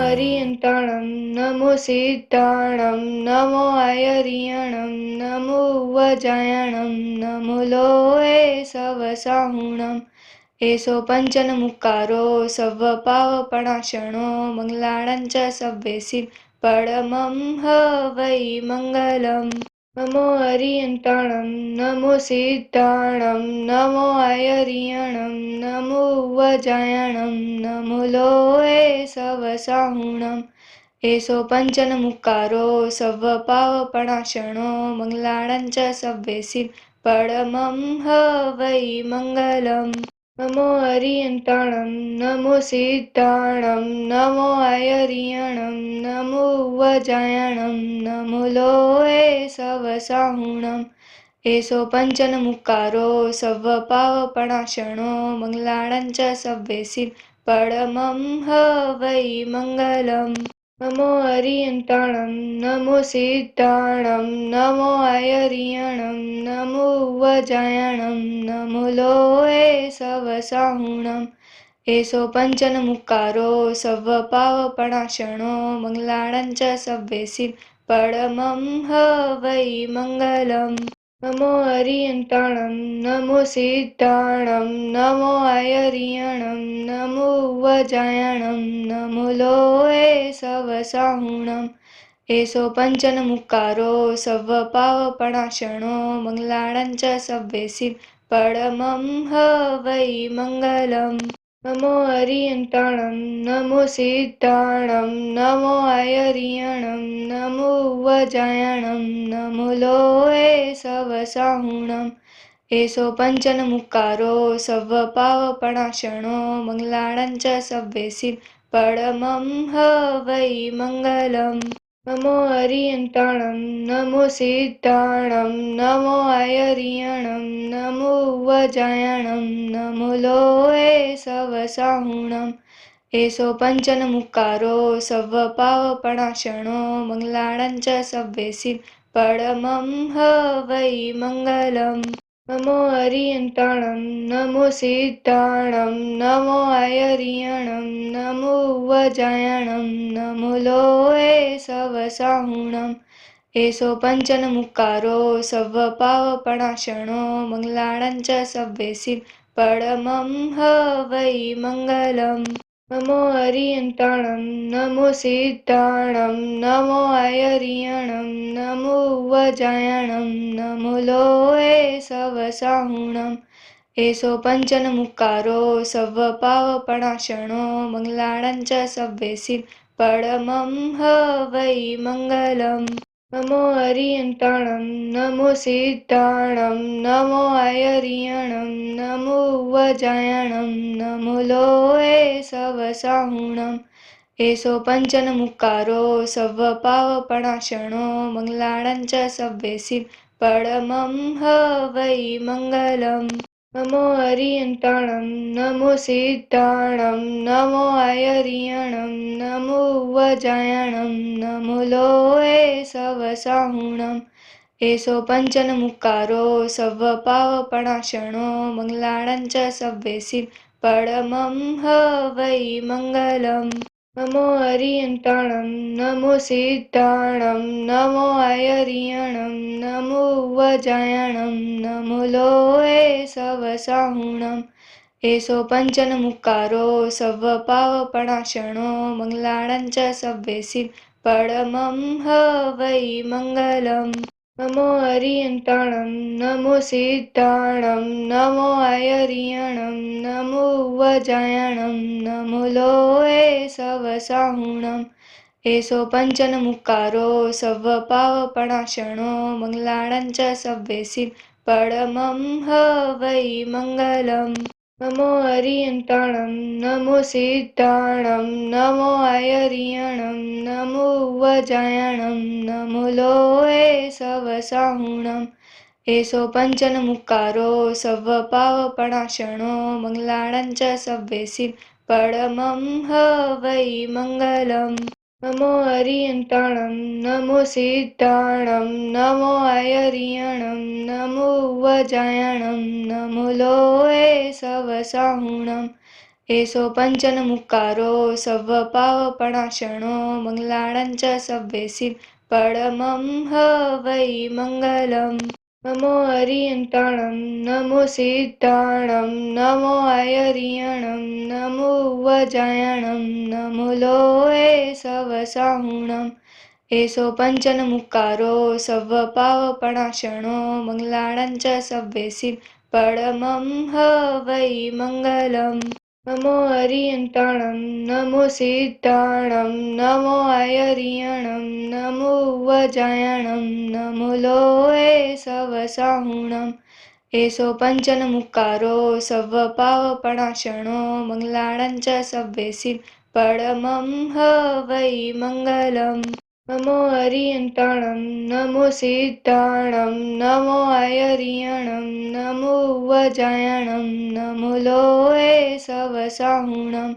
अरियन्ताणं नमो सिद्धाणं नमो आयर्यणं नमो वजायणं नमो लोये सवसाहुणम् एषो पञ्चनमुक्कारो सर्वपावपणाशनो मङ्गलाणं च सव्येसिं परमं ह वै मङ्गलम् नमो अरियन्ताणं नमो सिद्धाणं नमो आयर्यणं नमो वजायणं नमो लोये सवसाहुणम् एषो पञ्चनमुक्कारो सर्वपावपणाशनो मङ्गलाणं च सव्येसिं परमं ह वै मङ्गलम् नमो अरियन्ताणं नमो सिद्धाणं नमो आयर्यणं नमो वजायणं नमो लोये सवसाहुणम् एषो पञ्चनमुक्कारो सर्वपावपणाशनो मङ्गलाणं च सव्येसिं परमं ह वै मङ्गलम् नमो अरियन्ताणं नमो सिद्धाणं नमो आयर्यणं नमो वजायणं नमो लोये सवसाहुणम् एषो पञ्चनमुक्कारो सर्वपावपणाशनो मङ्गलाणं च सव्येसिं परमं ह वै मङ्गलम् नमो अरियन्ताणं नमो सिद्धाणं नमो आयर्यणं नमो वजायणं नमो लोये सवसाहुणम् एषो पञ्चनमुक्कारो सर्वपावपणाशनो मङ्गलाणं च सव्येसिं परमं ह वै मङ्गलम् नमो अरियन्ताणं नमो सिद्धाणं नमो आयर्यणं नमो वजायणं नमो लोये सवसाहुणम् एषो पञ्चनमुक्कारो सर्वपावपणाशनो मङ्गलाणं च सव्येसिं परमं ह वै मङ्गलम् नमो अरियन्ताणं नमो सिद्धाणं नमो आयर्यणं नमो वजायणं नमो लोये सवसाहुणम् एषो पञ्चनमुक्कारो सर्वपावपणाशनो मङ्गलाणं च सव्येसिं परमं ह वै मङ्गलम् नमो अरियन्ताणं नमो सिद्धाणं नमो आयर्यणं नमो वजायणं नमो लोये सवसाहुणम् एषो पञ्चनमुक्कारो सर्वपावपणाशनो मङ्गलाणं च सव्येसिं परमं ह वै मङ्गलम् नमो अरियन्ताणं नमो सिद्धाणं नमो आयर्यणं नमो वजायणं नमो लोये सवसाहुणम् एषो पञ्चनमुक्कारो सर्वपावपणाशनो मङ्गलाणं च सव्येसिं परमं ह वै मङ्गलम् नमो अरियन्ताणं नमो सिद्धाणं नमो आयर्यणं नमो वजायणं नमो लोये सवसाहुणम् एषो पञ्चनमुक्कारो सर्वपावपणाशनो मङ्गलाणं च सव्येसिं परमं ह वै मङ्गलम् नमो अरियन्ताणं नमो सिद्धाणं नमो आयर्यणं नमो वजायणं नमो लोये सवसाहुणम् एषो पञ्चनमुक्कारो सर्वपावपणाशनो मङ्गलाणं च सव्येसिं परमं ह वै मङ्गलम् नमो अरियन्ताणं नमो सिद्धाणं नमो आयर्यणं नमो वजायणं नमो लोये सवसाहुणम् एषो पञ्चनमुक्कारो सर्वपावपणाशनो मङ्गलाणं च सव्येसिं परमं ह वै मङ्गलम् नमो अरियन्ताणं नमो सिद्धाणं नमो आयर्यणं नमो वजायणं नमो लोये सवसाहुणम् एषो पञ्चनमुक्कारो सर्वपावपणाशनो मङ्गलाणं च सव्येसिं परमं ह वै मङ्गलम् नमो अरियन्ताणं नमो सिद्धाणं नमो आयर्यणं नमो वजायणं नमो लोये सवसाहुणम् एषो पञ्चनमुक्कारो सर्वपावपणाशनो मङ्गलाणं च सव्येसिं परमं ह वै मङ्गलम् नमो अरियन्ताणं नमो सिद्धाणं नमो आयर्यणं नमो वजायणं नमो लोये सवसाहुणम् एषो पञ्चनमुक्कारो सर्वपावप्रणाशनो मङ्गलानां च सव्येसिन् परमं ह वै मङ्गलम्। नमो अरियन्ताणं नमो सिद्धाणं नमो अयरियणं नमो वजायणं नमो लोहे सवसाहुणम्। एषो पञ्चनमुक्कारो सर्वपावप्रणाशनो मङ्गलानां च सव्येसिन् परमं ह वै मङ्गलम्। नमो अरियन्ताणं नमो सिद्धाणं नमो अयरियणं नमो वजायणं नमो लोहे सवसाहुणम्। एषो पञ्चनमुक्कारो सर्वपावप्रणाशनो मङ्गलानां च सव्येसिन् परमं ह वै मङ्गलम्। नमो अरियन्ताणं नमो सिद्धाणं नमो अयरियणं नमो वजायणं नमो लोहे सवसाहुणम्।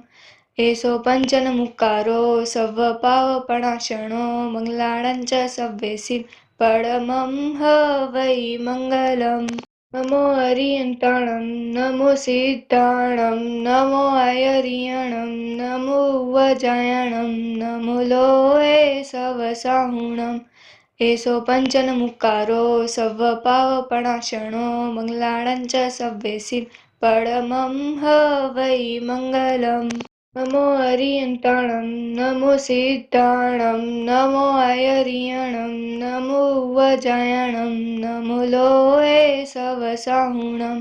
एषो पञ्चनमुक्कारो सर्वपावप्रणाशनो मङ्गलानां च सव्येसिन् परमं ह वै मङ्गलम्। नमो अरियन्ताणं नमो सिद्धाणं नमो अयरियणं नमो वजायणं नमो लोहे सवसाहुणम्। एषो पञ्चनमुक्कारो सर्वपावप्रणाशनो मङ्गलानां च सव्येसिन् परमं ह वै मङ्गलम्। नमो अरियन्ताणं नमो सिद्धाणं नमो अयरियणं नमो वजायणं नमो लोहे सवसाहुणम्।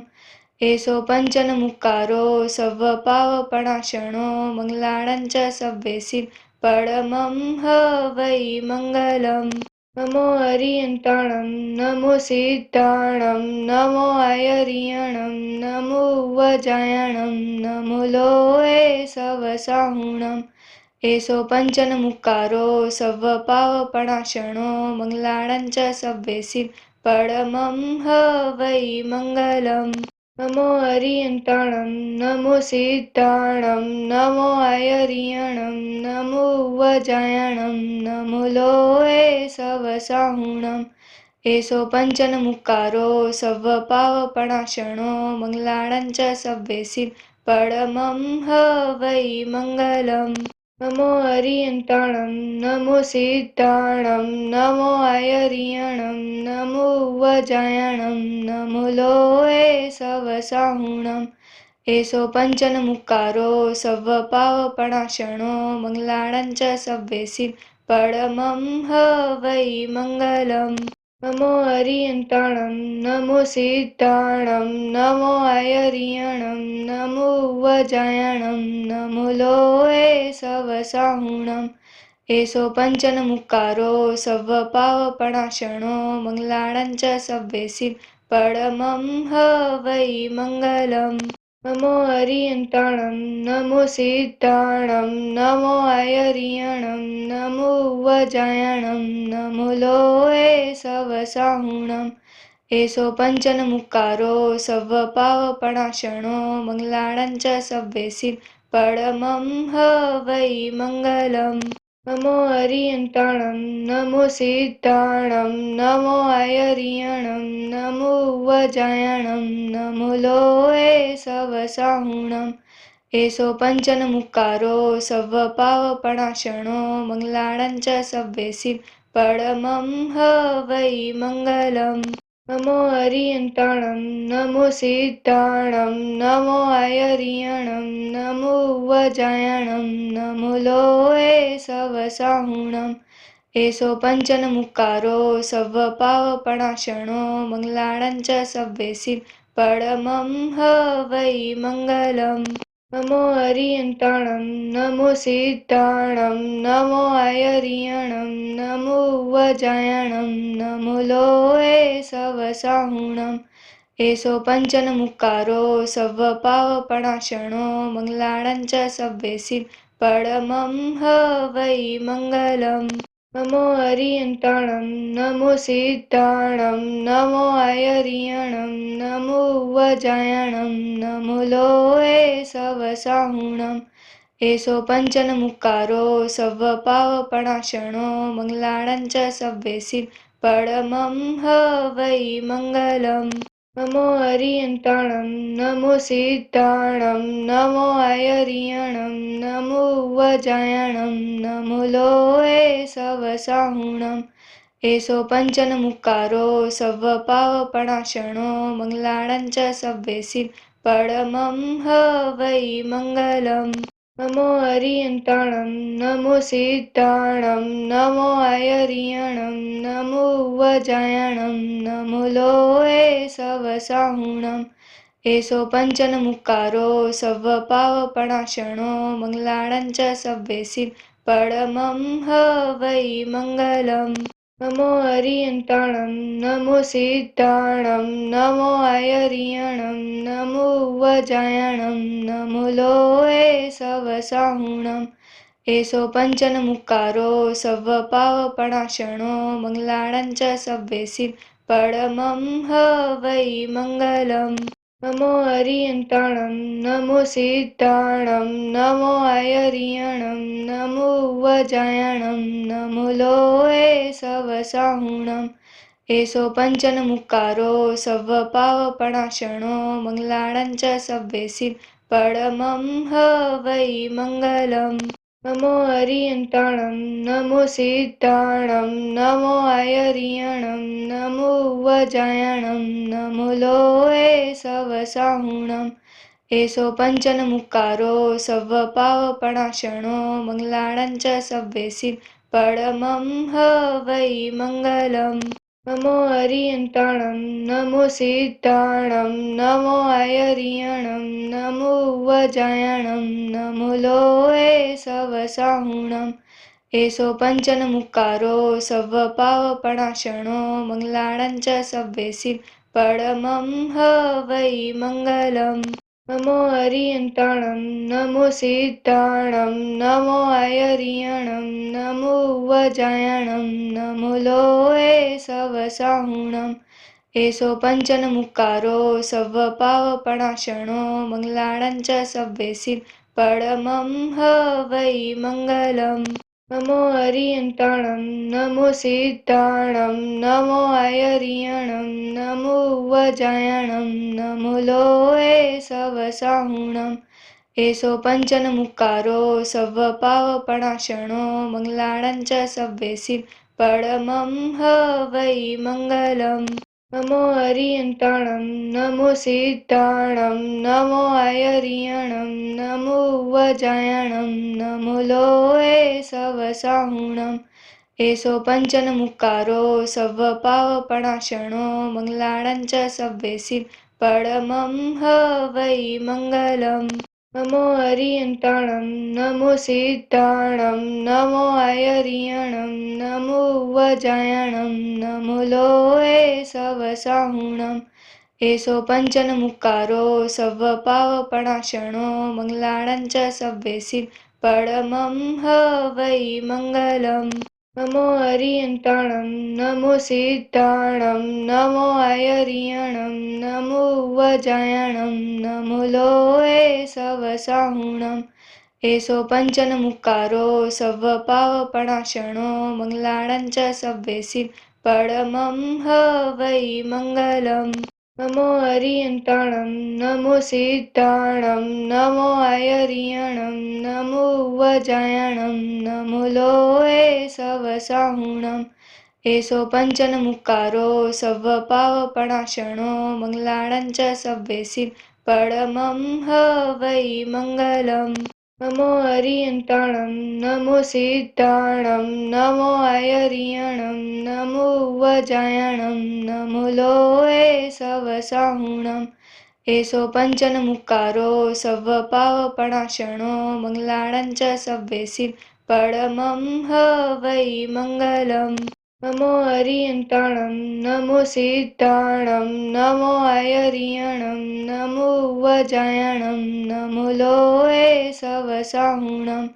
एषो पञ्चनमुक्कारो सर्वपावप्रणाशनो मङ्गलानां च सव्येसिन् परमं ह वै मङ्गलम्। नमो अरियन्ताणं नमो सिद्धाणं नमो अयरियणं नमो वजायणं नमो लोहे सवसाहुणम्। एषो पञ्चनमुक्कारो सर्वपावप्रणाशनो मङ्गलानां च सव्येसिन् परमं ह वै मङ्गलम्। नमो अरियन्ताणं नमो सिद्धाणं नमो अयरियणं नमो वजायणं नमो लोहे सवसाहुणम्। एषो पञ्चनमुक्कारो सर्वपावप्रणाशनो मङ्गलानां च सव्येसिन् परमं ह वै मङ्गलम्। नमो अरियन्ताणं नमो सिद्धाणं नमो अयरियणं नमो वजायणं नमो लोहे सवसाहुणम्। एषो पञ्चनमुक्कारो सर्वपावप्रणाशनो मङ्गलानां च सव्येसिन् परमं ह वै मङ्गलम्। नमो अरियन्ताणं नमो सिद्धाणं नमो अयरियणं नमो वजायणं नमो लोहे सवसाहुणम्। एषो पञ्चनमुक्कारो सर्वपावप्रणाशनो मङ्गलानां च सव्येसिन् परमं ह वै मङ्गलम्। नमो अरियन्ताणं नमो सिद्धाणं नमो अयरियणं नमो वजायणं नमो लोहे सवसाहुणम्। एषो पञ्चनमुक्कारो सर्वपावप्रणाशनो मङ्गलानां च सव्येसिन् परमं ह वै मङ्गलम्। नमो अरियन्ताणं नमो सिद्धाणं नमो अयरियणं नमो वजायणं नमो लोहे सवसाहुणम्। एषो पञ्चनमुक्कारो सर्वपावप्रणाशनो मङ्गलानां च सव्येसिन् परमं ह वै मङ्गलम्। नमो अरियन्ताणं नमो सिद्धाणं नमो अयरियणं नमो वजायणं नमो लोहे सवसाहुणम्। एषो पञ्चनमुक्कारो सर्वपावप्रणाशनो मङ्गलानां च सव्येसिन् परमं ह वै मङ्गलम्। नमो अरियन्ताणं नमो सिद्धाणं नमो अयरियणं नमो वजायणं नमो लोहे सवसाहुणम्। एषो पञ्चनमुक्कारो सर्वपावप्रणाशनो मङ्गलानां च सव्येसिन् परमं ह वै मङ्गलम्। नमो अरियन्ताणं नमो सिद्धाणं नमो अयरियणं नमो वजायणं नमो लोहे सवसाहुणम्। एषो पञ्चनमुक्कारो सर्वपावप्रणाशनो मङ्गलानां च सव्येसिन् परमं ह वै मङ्गलम्। नमो अरियन्ताणं नमो सिद्धाणं नमो अयरियणं नमो वजायणं नमो लोहे सवसाहुणम् एषो पञ्चनमुक्कारो सर्वपावपणाशनो मङ्गलाणं च सव्येसिं परमं ह वै मङ्गलम् नमो अरियन्ताणं नमो सिद्धाणं नमो अयरियणं नमो वजायणं नमो लोहे सवसाहुणम् एषो पञ्चनमुक्कारो सर्वपावपणाशनो मङ्गलाणं च सव्येसिं परमं ह वै मङ्गलम् नमो अरियन्ताणं नमो सिद्धाणं नमो अयरियणं नमो वजायणं नमो लोहे सवसाहुणम् एषो पञ्चनमुक्कारो सर्वपावपणाशनो मङ्गलाणं च सव्येसिं परमं ह वै मङ्गलम् नमो अरियन्ताणं नमो सिद्धाणं नमो अयरियणं नमो वजायणं नमो लोहे सवसाहुणम् एषो पञ्चनमुक्कारो सर्वपावपणाशनो मङ्गलाणं च सव्येसिं परमं ह वै मङ्गलम् नमो अरियन्ताणं नमो सिद्धाणं नमो अयरियणं नमो वजायणं नमो लोहे सवसाहुणम् एषो पञ्चनमुक्कारो सर्वपावपणाशनो मङ्गलाणं च सव्येसिं परमं ह वै मङ्गलम् नमो अरियन्ताणं नमो सिद्धाणं नमो अयरियणं नमो वजायणं नमो लोहे सवसाहुणम् एषो पञ्चनमुक्कारो सर्वपावपणाशनो मङ्गलाणं च सव्येसिं परमं ह वै मङ्गलम् नमो अरियन्ताणं नमो सिद्धाणं नमो अयरियणं नमो वजायणं नमो लोहे सवसाहुणम् एषो पञ्चनमुक्कारो सर्वपावपणाशनो मङ्गलाणं च सव्येसिं परमं ह वै मङ्गलम् नमो अरियन्ताणं नमो सिद्धाणं नमो अयरियणं नमो वजायणं नमो लोहे सवसाहुणम् एषो पञ्चनमुक्कारो सर्वपावपणाशनो मङ्गलाणं च सव्येसिं परमं ह वै मङ्गलम् नमो अरियन्ताणं नमो सिद्धाणं नमो अयरियणं नमो वजायणं नमो लोहे सवसाहुणम् एषो पञ्चनमुक्कारो सर्वपावपणाशनो मङ्गलाणं च सव्येसिं परमं ह वै मङ्गलम् नमो अरियन्ताणं नमो सिद्धाणं नमो अयरियणं नमो वजायणं नमो लोहे सवसाहुणम् एषो पञ्चनमुक्कारो सर्वपावपणाशनो मङ्गलाणं च सव्येसिं परमं ह वै मङ्गलम् नमो अरियन्ताणं नमो सिद्धाणं नमो अयरियणं नमो वजायणं नमो लोहे सवसाहुणम् एषो पञ्चनमुक्कारो सर्वपावपणाशनो मङ्गलाणं च सव्येसिं परमं ह वै मङ्गलम् नमो अरियन्ताणं नमो सिद्धाणं नमो अयरियणं नमो वजायणं नमो लोहे सवसाहुणम् एषो पञ्चनमुक्कारो सर्वपावपणाशनो मङ्गलाणं च सव्येसिं परमं ह वै मङ्गलम् नमो अरियन्ताणं नमो सिद्धाणं नमो अयरियणं नमो वजायणं नमो लोहे सवसाहुणम् एषो पञ्चनमुक्कारो सर्वपावपणाशनो मङ्गलाणं च सव्येसिं परमं ह वै मङ्गलम् नमो अरियन्ताणं नमो सिद्धाणं नमो अयरियणं नमो वजायणं नमो लोहे सवसाहुणम्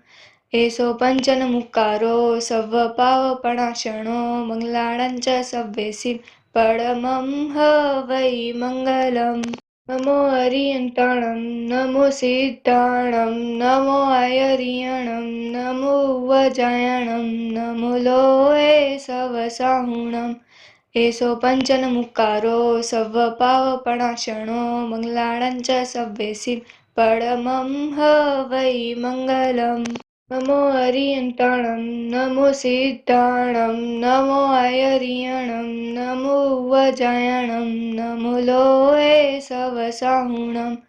एषो पञ्चनमुक्कारो सर्वपावपणाशनो मङ्गलाणं च सव्येसिं परमं ह वै मङ्गलम् नमो अरियन्ताणं नमो सिद्धाणं नमो अयरियणं नमो वजायणं नमो लोहे सवसाहुणम् एषो पञ्चनमुक्कारो सर्वपावप्रणाशनो मङ्गलानां च सव्येसिं परमं ह वै मङ्गलम्। नमो हरियन्ताणं नमो सिद्धाणं नमो आयर्यणं नमो वजायणं नमो लोहे सवसाहुणम्।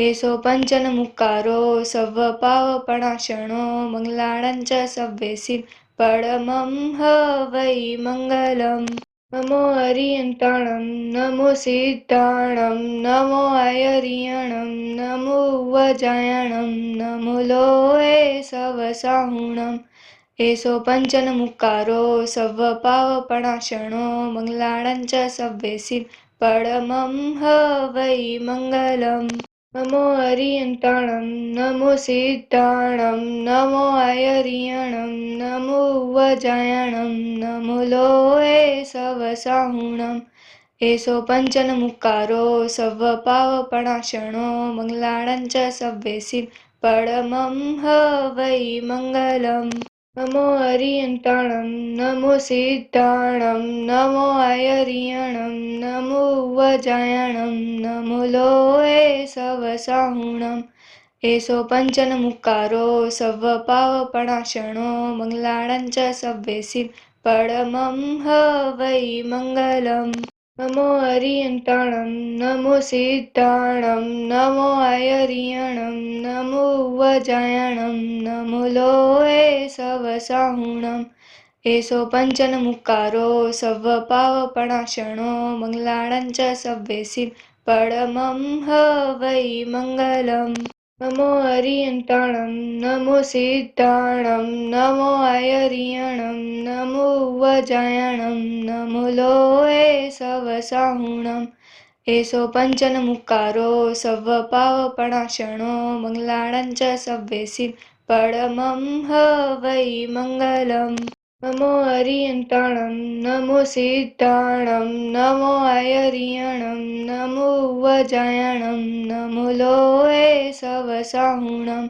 एषो पञ्चनमुक्कारो सर्वपावप्रणाशनो मङ्गलानां च सव्येसिं परमं ह वै मङ्गलम्। नमो हरियन्ताणं नमो सिद्धाणं नमो आयर्यणं नमो वजायणं नमो लोहे सवसाहुणम्। एषो पञ्चनमुक्कारो सर्वपावप्रणाशनो मङ्गलानां च सव्येसिं परमं ह वै मङ्गलम्। नमो हरियन्ताणं नमो सिद्धाणं नमो आयर्यणं नमो वजायणं नमो लोहे सवसाहुणम्। एषो पञ्चनमुक्कारो सर्वपावप्रणाशनो मङ्गलानां च सव्येसिं परमं ह वै मङ्गलम्। नमो हरियन्ताणं नमो सिद्धाणं नमो आयर्यणं नमो वजायणं नमो लोहे सवसाहुणम्। एषो पञ्चनमुक्कारो सर्वपावप्रणाशनो मङ्गलानां च सव्येसिं परमं ह वै मङ्गलम्। नमो हरियन्ताणं नमो सिद्धाणं नमो आयर्यणं नमो वजायणं नमो लोहे सवसाहुणम्। एषो पञ्चनमुक्कारो सर्वपावप्रणाशनो मङ्गलानां च सव्येसिं परमं ह वै मङ्गलम्। नमो हरियन्ताणं नमो सिद्धाणं नमो आयर्यणं नमो वजायणं नमो लोहे सवसाहुणम्। एषो पञ्चनमुक्कारो सर्वपावप्रणाशनो मङ्गलानां च सव्येसिं परमं ह वै मङ्गलम्। नमो हरियन्ताणं नमो सिद्धाणं नमो आयर्यणं नमो वजायणं नमो लोहे सवसाहुणम्।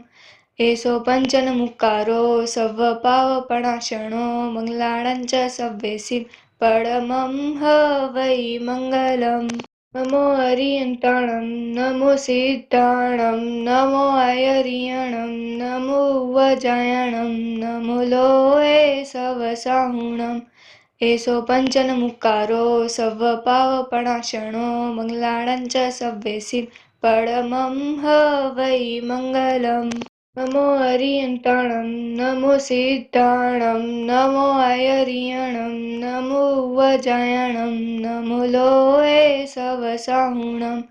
एषो पञ्चनमुक्कारो सर्वपावप्रणाशनो मङ्गलानां च सव्येसिं परमं ह वै मङ्गलम्। नमो हरियन्ताणं नमो सिद्धाणं नमो आयर्यणं नमो वजायणं नमो लोहे सवसाहुणम्। एषो पञ्चनमुक्कारो सर्वपावप्रणाशनो मङ्गलानां च सव्येसिं परमं ह वै मङ्गलम्। नमो हरियन्ताणं नमो सिद्धाणं नमो आयर्यणं नमो वजायणं नमो लोहे सवसाहुणम्।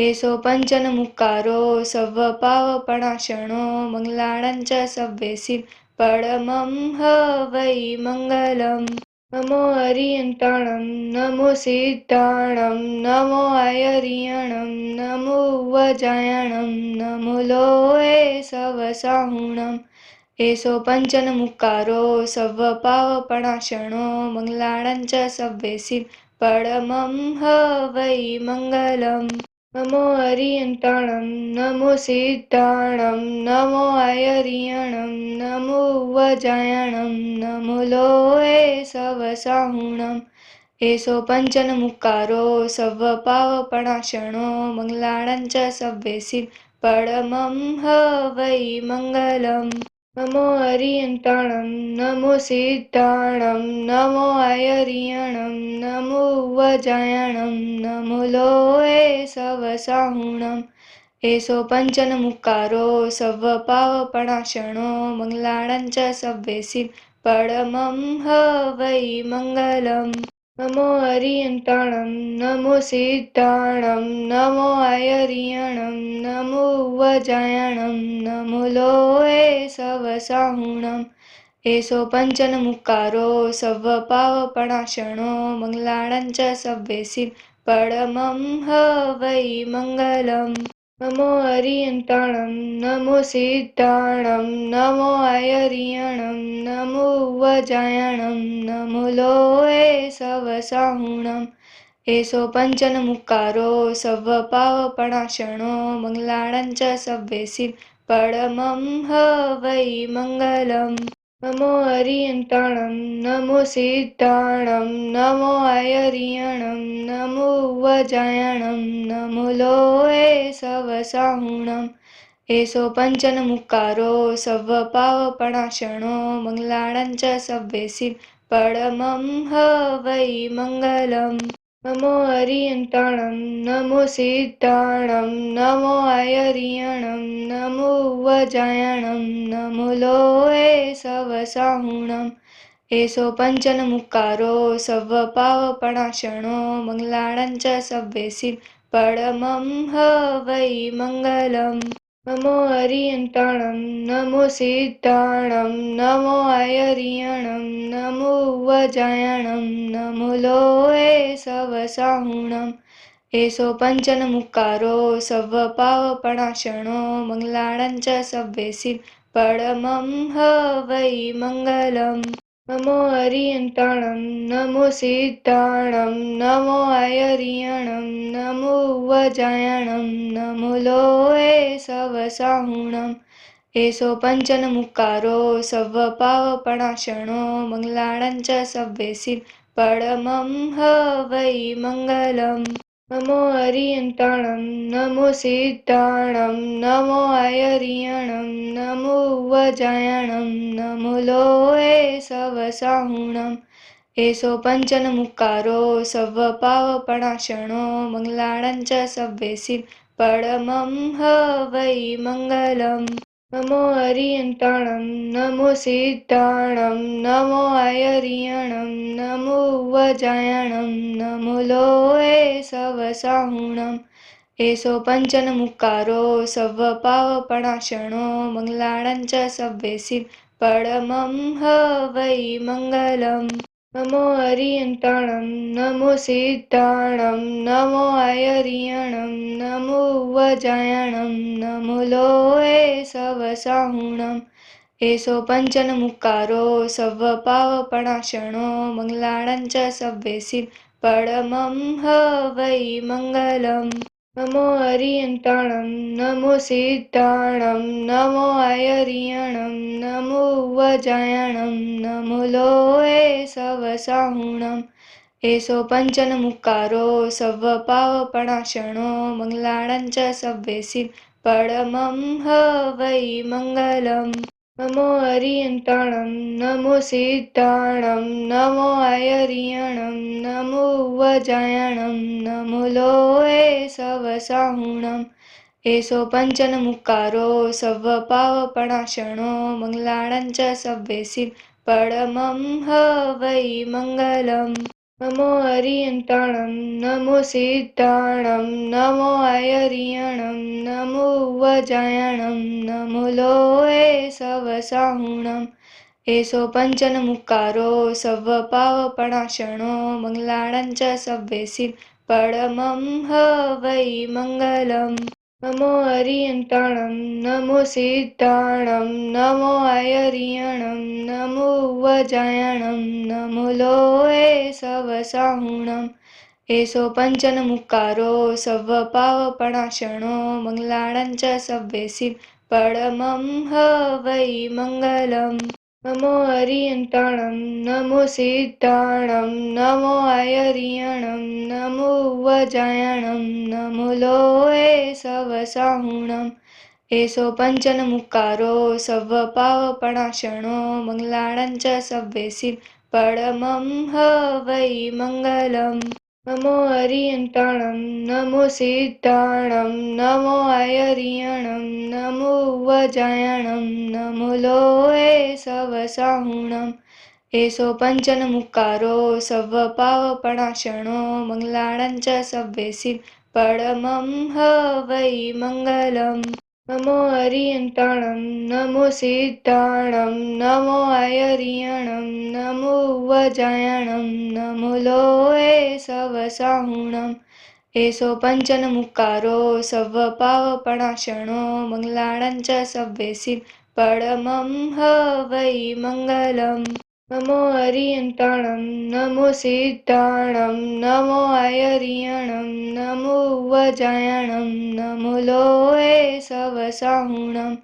एषो पञ्चनमुक्कारो सर्वपावप्रणाशनो मङ्गलानां च सव्येसिं परमं ह वै मङ्गलम्। नमो हरियन्ताणं नमो सिद्धाणं नमो आयर्यणं नमो वजायणं नमो लोहे सवसाहुणम्। एषो पञ्चनमुक्कारो सर्वपावप्रणाशनो मङ्गलानां च सव्येसिं परमं ह वै मङ्गलम्। नमो हरियन्ताणं नमो सिद्धाणं नमो आयर्यणं नमो वजायणं नमो लोहे सवसाहुणम्। एषो पञ्चनमुक्कारो सर्वपावप्रणाशनो मङ्गलानां च सव्येसिं परमं ह वै मङ्गलम्। नमो हरियन्ताणं नमो सिद्धाणं नमो आयर्यणं नमो वजायणं नमो लोहे सवसाहुणम्। एषो पञ्चनमुक्कारो सर्वपावप्रणाशनो मङ्गलानां च सव्येसिं परमं ह वै मङ्गलम्। नमो हरियन्ताणं नमो सिद्धाणं नमो आयर्यणं नमो वजायणं नमो लोहे सवसाहुणम्। एषो पञ्चनमुक्कारो सर्वपावप्रणाशनो मङ्गलानां च सव्येसिं परमं ह वै मङ्गलम्। नमो हरियन्ताणं नमो सिद्धाणं नमो आयर्यणं नमो वजायणं नमो लोहे सवसाहुणम्। एषो पञ्चनमुक्कारो सर्वपावप्रणाशनो मङ्गलानां च सव्येसिं परमं ह वै मङ्गलम्। नमो अरियन्ताणं नमो सिद्धाणं नमो अयरियणं नमो वजायणं नमो लोहे सवसाहुणम् एषो पञ्चनमुक्कारो सर्वपावपणाशनो मङ्गलाणं च सव्येसिं परमं ह वै मङ्गलम् नमो अरियन्ताणं नमो सिद्धाणं नमो अयरियणं नमो वजायणं नमो लोहे सवसाहुणम् एषो पञ्चनमुक्कारो सर्वपावपणाशनो मङ्गलाणं च सव्येसिं परमं ह वै मङ्गलम् नमो अरियन्ताणं नमो सिद्धाणं नमो अयरियणं नमो वजायणं नमो लोहे सवसाहुणम् एषो पञ्चनमुक्कारो सर्वपावपणाशनो मङ्गलाणं च सव्येसिं परमं ह वै मङ्गलम् नमो अरियन्ताणं नमो सिद्धाणं नमो अयरियणं नमो वजायणं नमो लोहे सवसाहुणम् एषो पञ्चनमुक्कारो सर्वपावपणाशनो मङ्गलाणं च सव्येसिं परमं ह वै मङ्गलम् नमो अरियन्ताणं नमो सिद्धाणं नमो अयरियणं नमो वजायणं नमो लोहे सवसाहुणम् एषो पञ्चनमुक्कारो सर्वपावपणाशनो मङ्गलाणं च सव्येसिं परमं ह वै मङ्गलम् नमो अरियन्ताणं नमो सिद्धाणं नमो अयरियणं नमो वजायणं नमो लोहे सवसाहुणम् एषो पञ्चनमुक्कारो सर्वपावपणाशनो मङ्गलाणं च सव्येसिं परमं ह वै मङ्गलम् नमो अरियन्ताणं नमो सिद्धाणं नमो अयरियणं नमो वजायणं नमो लोहे सवसाहुणम् एषो पञ्चनमुक्कारो सर्वपावपणाशनो मङ्गलाणं च सव्येसिं परमं ह वै मङ्गलम् नमो अरियन्ताणं नमो सिद्धाणं नमो अयरियणं नमो वजायणं नमो लोहे सवसाहुणम् एषो पञ्चनमुक्कारो सर्वपावपणाशनो मङ्गलाणं च सव्येसिं परमं ह वै मङ्गलम् नमो अरियन्ताणं नमो सिद्धाणं नमो अयरियणं नमो वजायणं नमो लोहे सवसाहुणम् एषो पञ्चनमुक्कारो सर्वपावपणाशनो मङ्गलाणं च सव्येसिं परमं ह वै मङ्गलम् नमो अरियन्ताणं नमो सिद्धाणं नमो अयरियणं नमो वजायणं नमो लोहे सवसाहुणम् एषो पञ्चनमुक्कारो सर्वपावपणाशनो मङ्गलाणं च सव्येसिं परमं ह वै मङ्गलम् नमो अरियन्ताणं नमो सिद्धाणं नमो अयरियणं नमो वजायणं नमो लोहे सवसाहुणम् एषो पञ्चनमुक्कारो सर्वपावपणाशनो मङ्गलाणं च सव्येसिं परमं ह वै मङ्गलम् नमो अरियन्ताणं नमो सिद्धाणं नमो अयरियणं नमो वजायणं नमो लोहे सवसाहुणम् एषो पञ्चनमुक्कारो सर्वपावपणाशनो मङ्गलाणं च सव्येसिं परमं ह वै मङ्गलम् नमो अरियन्ताणं नमो सिद्धाणं नमो अयरियणं नमो वजायणं नमो लोहे सवसाहुणम् एषो पञ्चनमुक्कारो सर्वपावपणाशनो मङ्गलाणं च सव्येसिं परमं ह वै मङ्गलम् नमो अरियन्ताणं नमो सिद्धाणं नमो अयरियणं नमो वजायणं नमो लोहे सवसाहुणम् एषो पञ्चनमुक्कारो सर्वपावपणाशनो मङ्गलाणं च सव्येसिं परमं ह वै मङ्गलम् नमो अरियन्ताणं नमो सिद्धाणं नमो अयरियणं नमो वजायणं नमो लोहे सवसाहुणम्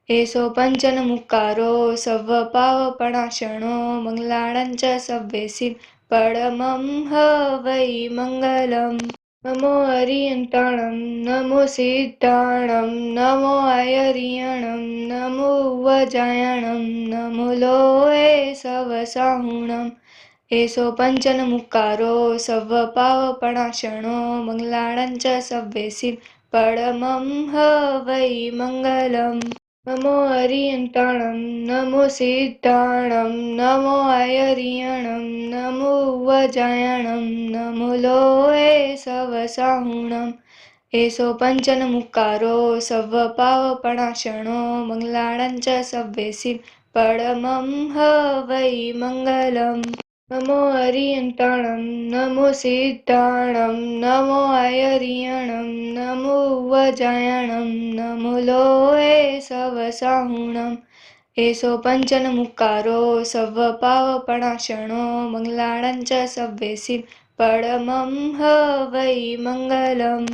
एषो पञ्चनमुक्कारो सर्वपावपणाशनो मङ्गलानं च सव्येसिन् परमं ह वै मङ्गलम्। नमो अरियन्ताणं नमो सिद्धाणं नमो अयरियणं नमो वजायणं नमो लोये सवसाहुणम्। एषो पञ्चनमुक्कारो सर्वपावपणाशनो मङ्गलानं च सव्येसिन् परमं ह वै मङ्गलम्। नमो अरियन्ताणं नमो सिद्धाणं नमो अयरियणं नमो वजायणं नमो लोये सवसाहुणम्। एषो पञ्चनमुक्कारो सर्वपावपणाशनो मङ्गलानं च सव्येसिन् परमं ह वै मङ्गलम्। नमो अरियन्ताणं नमो सिद्धाणं नमो अयरियणं नमो वजायणं नमो लोये सवसाहुणम्। एषो पञ्चनमुक्कारो सर्वपावपणाशनो मङ्गलानं च सव्येसिन् परमं ह वै मङ्गलम्।